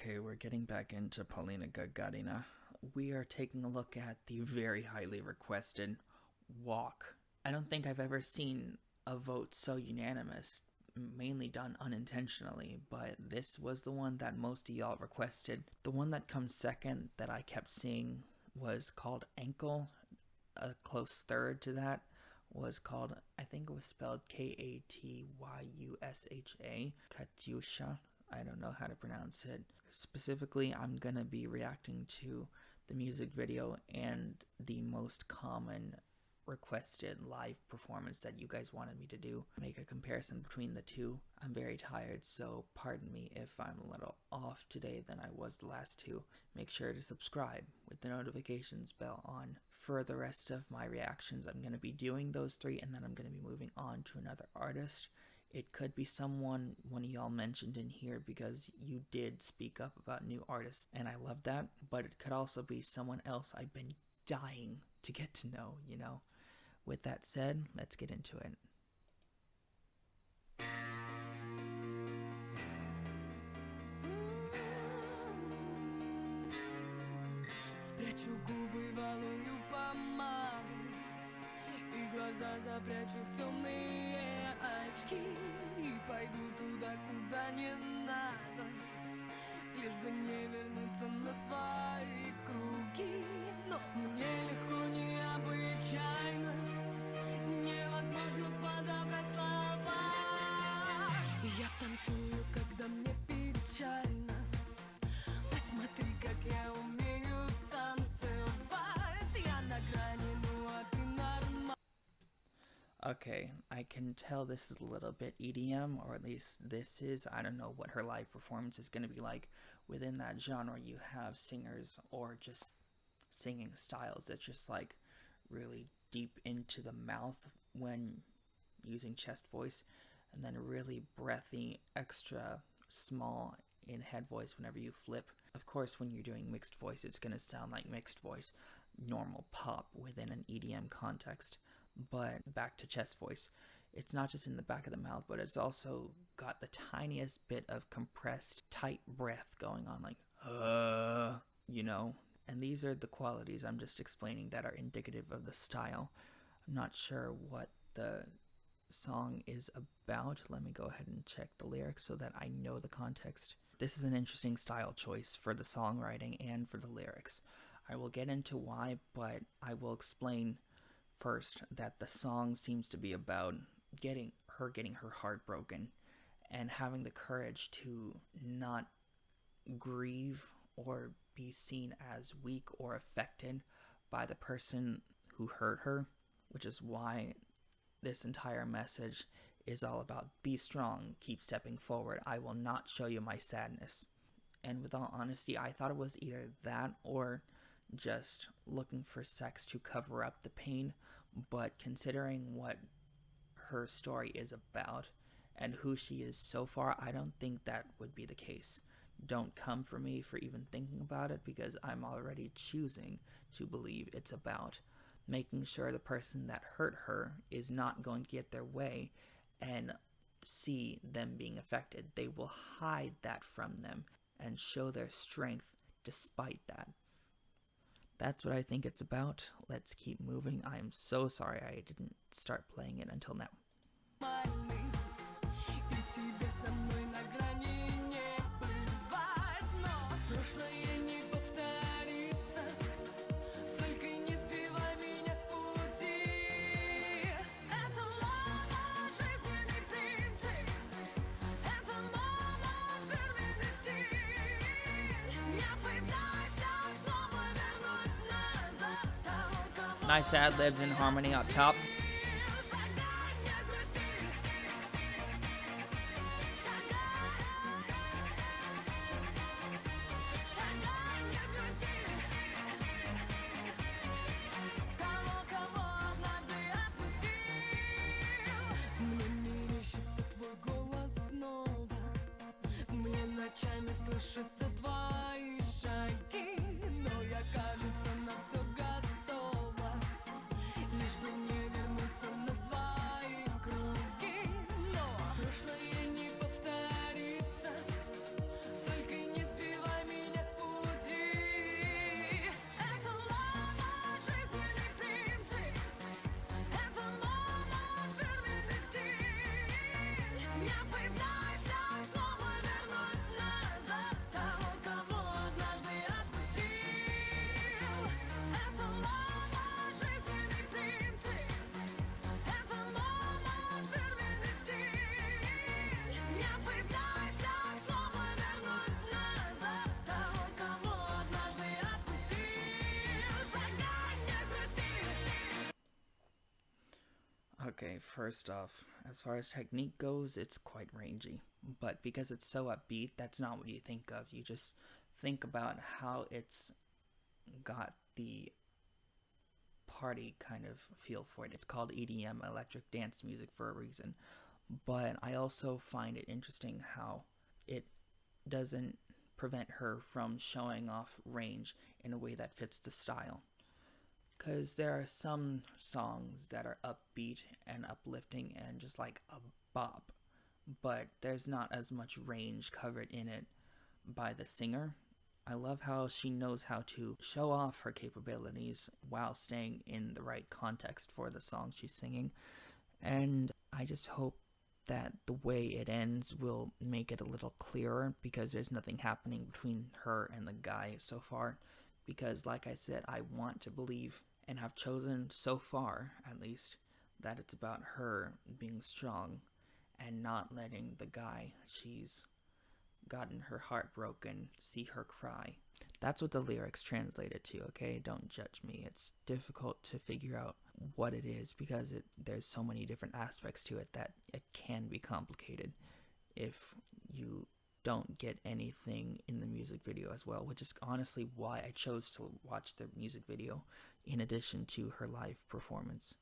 Okay, we're getting back into Polina Gagarina. We are taking a look at the very highly requested Walk. I don't think I've ever seen a vote so unanimous, mainly done unintentionally, but this was the one that most of y'all requested. The one that comes second that I kept seeing was called Ankle. A close third to that was called, I think it was spelled Katyusha, Katyusha. I don't know how to pronounce it. Specifically, I'm going to be reacting to the music video and the most common requested live performance that you guys wanted me to do. Make a comparison between the two. I'm very tired, so pardon me if I'm a little off today than I was the last two. Make sure to subscribe with the notifications bell on. For the rest of my reactions, I'm going to be doing those three, and then I'm going to be moving on to another artist. It could be someone one of y'all mentioned in here because you did speak up about new artists, and I love that, but it could also be someone else I've been dying to get to know, you know? With that said, let's get into it. Спрячу губы в алую помаду и глаза запрячу в темные очки и пойду туда, куда не надо, лишь бы не вернуться на свои круги. Но мне легко, необычайно, невозможно подобрать слова. Я танцую, когда мне печально. Посмотри, как я умею танцевать. Я на грани, ну а ты нормально. Okay, I can tell this is a little bit EDM, or at least this is. I don't know what her live performance is going to be like. Within that genre, you have singers or just singing styles that's just like really deep into the mouth when using chest voice, and then really breathy, extra small in head voice whenever you flip. Of course, when you're doing mixed voice, it's going to sound like mixed voice, normal pop within an EDM context. But back to chest voice, it's not just in the back of the mouth, but it's also got the tiniest bit of compressed, tight breath going on, like, you know? And these are the qualities I'm just explaining that are indicative of the style. I'm not sure what the song is about. Let me go ahead and check the lyrics so that I know the context. This is an interesting style choice for the songwriting and for the lyrics. I will get into why, but I will explain first that the song seems to be about getting her heart broken and having the courage to not grieve or be seen as weak or affected by the person who hurt her, which is why this entire message is all about be strong, keep stepping forward, I will not show you my sadness. And with all honesty, I thought it was either that or just looking for sex to cover up the pain, but considering what her story is about and who she is so far, I don't think that would be the case. Don't come for me for even thinking about it, because I'm already choosing to believe it's about making sure the person that hurt her is not going to get their way and see them being affected. They will hide that from them and show their strength despite that. That's what I think it's about. Let's keep moving. I am so sorry I didn't start playing it until now. Nice ad-libs and harmony up top. Слышатся твои шаги, но я, кажется, на все готова, лишь бы не вернуться на свои круги. Но прошлое не повторится, только не сбивай Okay, first off, as far as technique goes, it's quite rangy. But because it's so upbeat, that's not what you think of. You just think about how it's got the party kind of feel for it. It's called EDM, electric dance music, for a reason. But I also find it interesting how it doesn't prevent her from showing off range in a way that fits the style. Because there are some songs that are upbeat and uplifting and just like a bop, but there's not as much range covered in it by the singer. I love how she knows how to show off her capabilities while staying in the right context for the song she's singing. And I just hope that the way it ends will make it a little clearer because there's nothing happening between her and the guy so far. Because, like I said, I want to believe and have chosen so far, at least, that it's about her being strong and not letting the guy she's gotten her heart broken see her cry. That's what the lyrics translated to, okay? Don't judge me. It's difficult to figure out what it is because there's so many different aspects to it that it can be complicated if you don't get anything in the music video as well, which is honestly why I chose to watch the music video in addition to her live performance.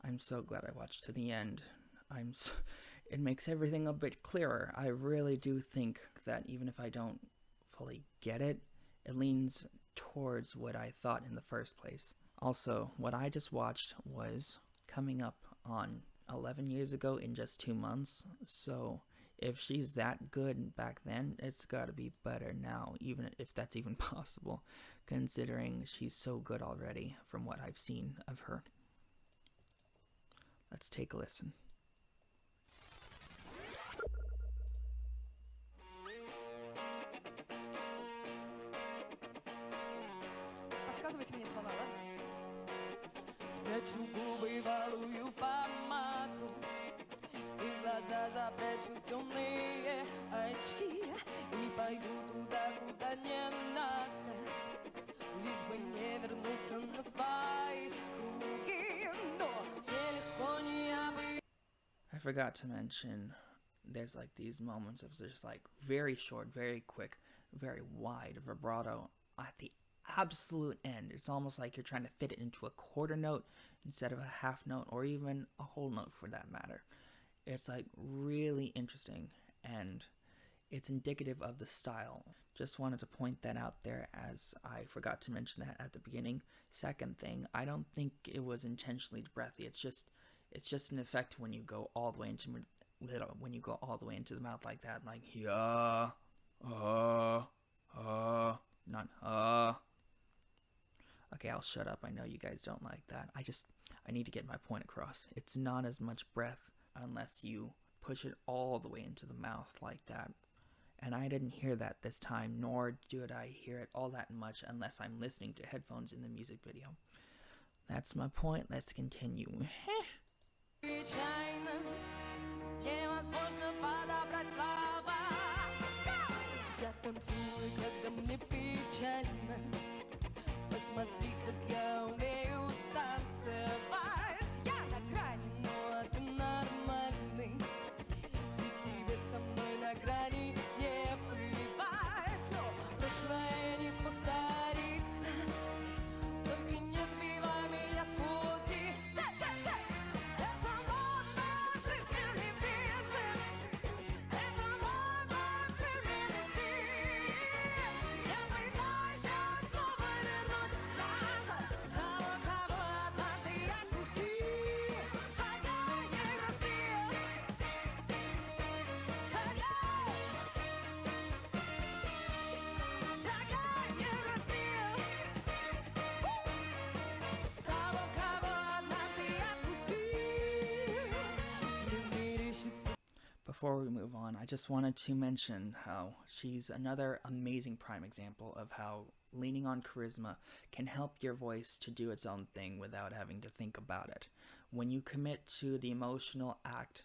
I'm so glad I watched to the end. It makes everything a bit clearer. I really do think that even if I don't fully get it, it leans towards what I thought in the first place. Also, what I just watched was coming up on 11 years ago in just 2 months, so if she's that good back then, it's gotta be better now, even if that's even possible, considering she's so good already from what I've seen of her. Let's take a listen. Подсказывайте мне слова, ладно? Спрячу губы в алую помаду и глаза запрячу в темные очки и пойду туда, куда не надо, лишь бы не вернуться на свои круги, но нелегко не обычно. I forgot to mention there's like these moments of just like very short, very quick, very wide vibrato at the absolute end. It's almost like you're trying to fit it into a quarter note instead of a half note or even a whole note for that matter. It's like really interesting and it's indicative of the style. Just wanted to point that out there as I forgot to mention that at the beginning. Second thing, I don't think it was intentionally breathy. It's just an effect when you go all the way into the mouth like that, like yeah, not Okay, I'll shut up. I know you guys don't like that. I need to get my point across. It's not as much breath unless you push it all the way into the mouth like that. And I didn't hear that this time, nor did I hear it all that much unless I'm listening to headphones in the music video. That's my point. Let's continue. Невозможно подобрать слова. Я танцую, когда мне печально. Посмотри, как я умею танцевать. Я на грани, но это нормально. before we move on, I just wanted to mention how she's another amazing prime example of how leaning on charisma can help your voice to do its own thing without having to think about it. When you commit to the emotional act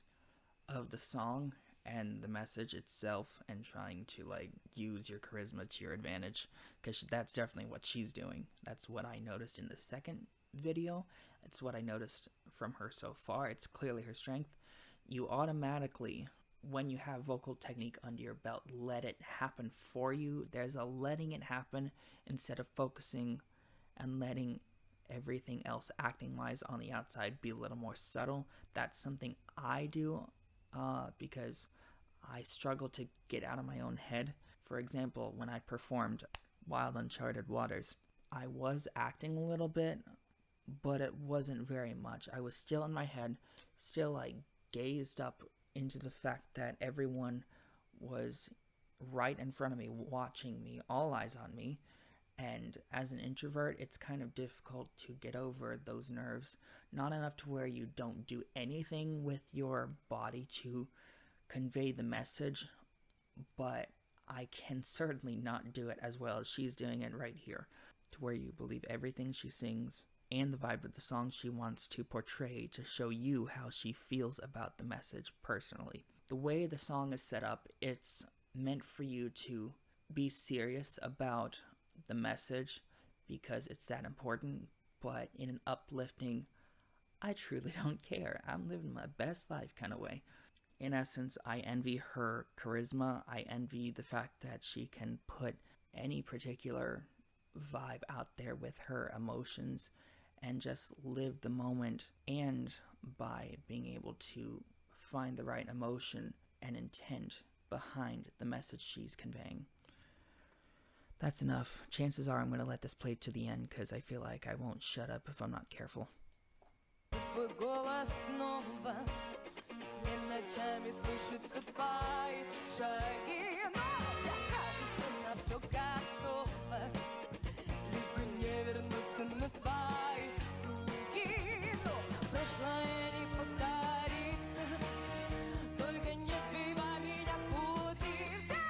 of the song and the message itself and trying to like use your charisma to your advantage, because that's definitely what she's doing. That's what I noticed in the second video. It's what I noticed from her so far. It's clearly her strength. You automatically, when you have vocal technique under your belt, let it happen for you. There's a letting it happen instead of focusing and letting everything else acting wise on the outside be a little more subtle. That's something I do because I struggle to get out of my own head. For example, when I performed Wild Uncharted Waters, I was acting a little bit, but it wasn't very much. I was still in my head, still like gazed up into the fact that everyone was right in front of me, watching me, all eyes on me. And as an introvert, it's kind of difficult to get over those nerves. Not enough to where you don't do anything with your body to convey the message, but I can certainly not do it as well as she's doing it right here, to where you believe everything she sings and the vibe of the song she wants to portray to show you how she feels about the message personally. The way the song is set up, it's meant for you to be serious about the message because it's that important, but in an uplifting, I truly don't care, I'm living my best life kind of way. In essence, I envy her charisma. I envy the fact that she can put any particular vibe out there with her emotions and just live the moment, and by being able to find the right emotion and intent behind the message she's conveying. That's enough. Chances are I'm going to let this play to the end because I feel like I won't shut up if I'm not careful. Ночами слышится твои шаги, но мне кажется, на все готово, лишь бы не вернуться на свои круги. Но прошлое не повторится, только не сбивай меня с пути. Все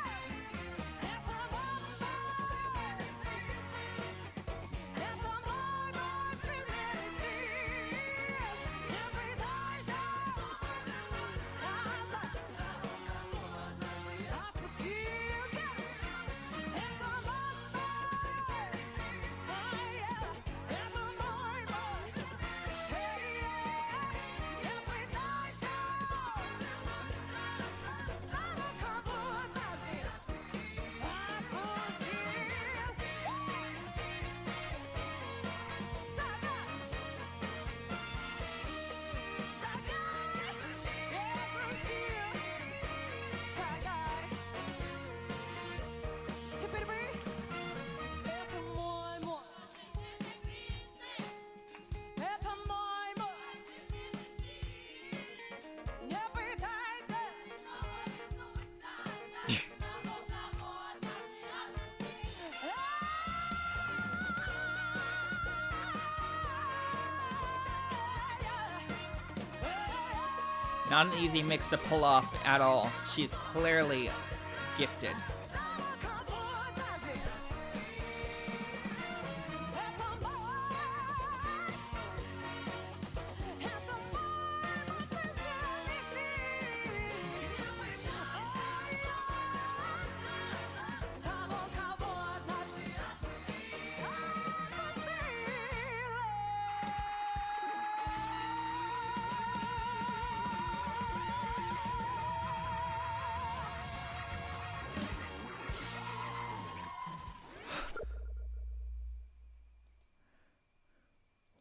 это мой стиль, это мой фирменный стиль. Не пытайся Not an easy mix to pull off at all. She's clearly gifted.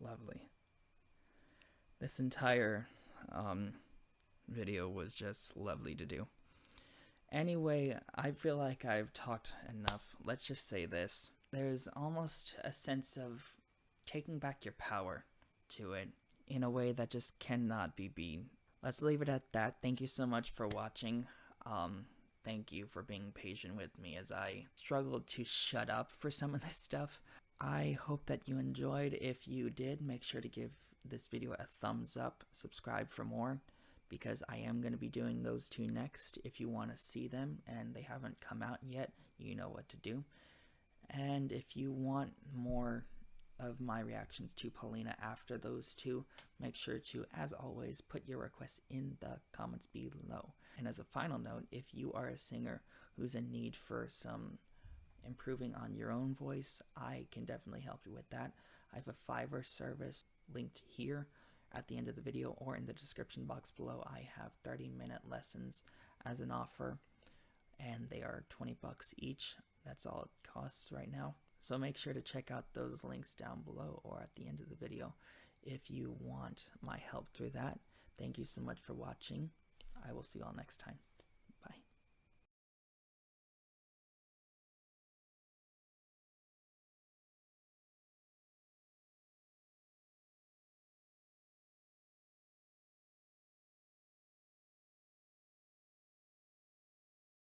Lovely. This entire video was just lovely to do. Anyway, I feel like I've talked enough. Let's just say this. There's almost a sense of taking back your power to it in a way that just cannot be beat. Let's leave it at that. Thank you so much for watching. Thank you for being patient with me as I struggled to shut up for some of this stuff. I hope that you enjoyed. If you did, make sure to give this video a thumbs up, subscribe for more. because I am going to be doing those two next. If you want to see them and they haven't come out yet, you know what to do. And if you want more of my reactions to Polina after those two, make sure to, as always, put your requests in the comments below. And as a final note, if you are a singer who's in need for some improving on your own voice, I can definitely help you with that. I have a Fiverr service linked here at the end of the video or in the description box below. I have 30-minute lessons as an offer, and they are 20 bucks each. That's all it costs right now. So make sure to check out those links down below or at the end of the video if you want my help through that. Thank you so much for watching. I will see you all next time.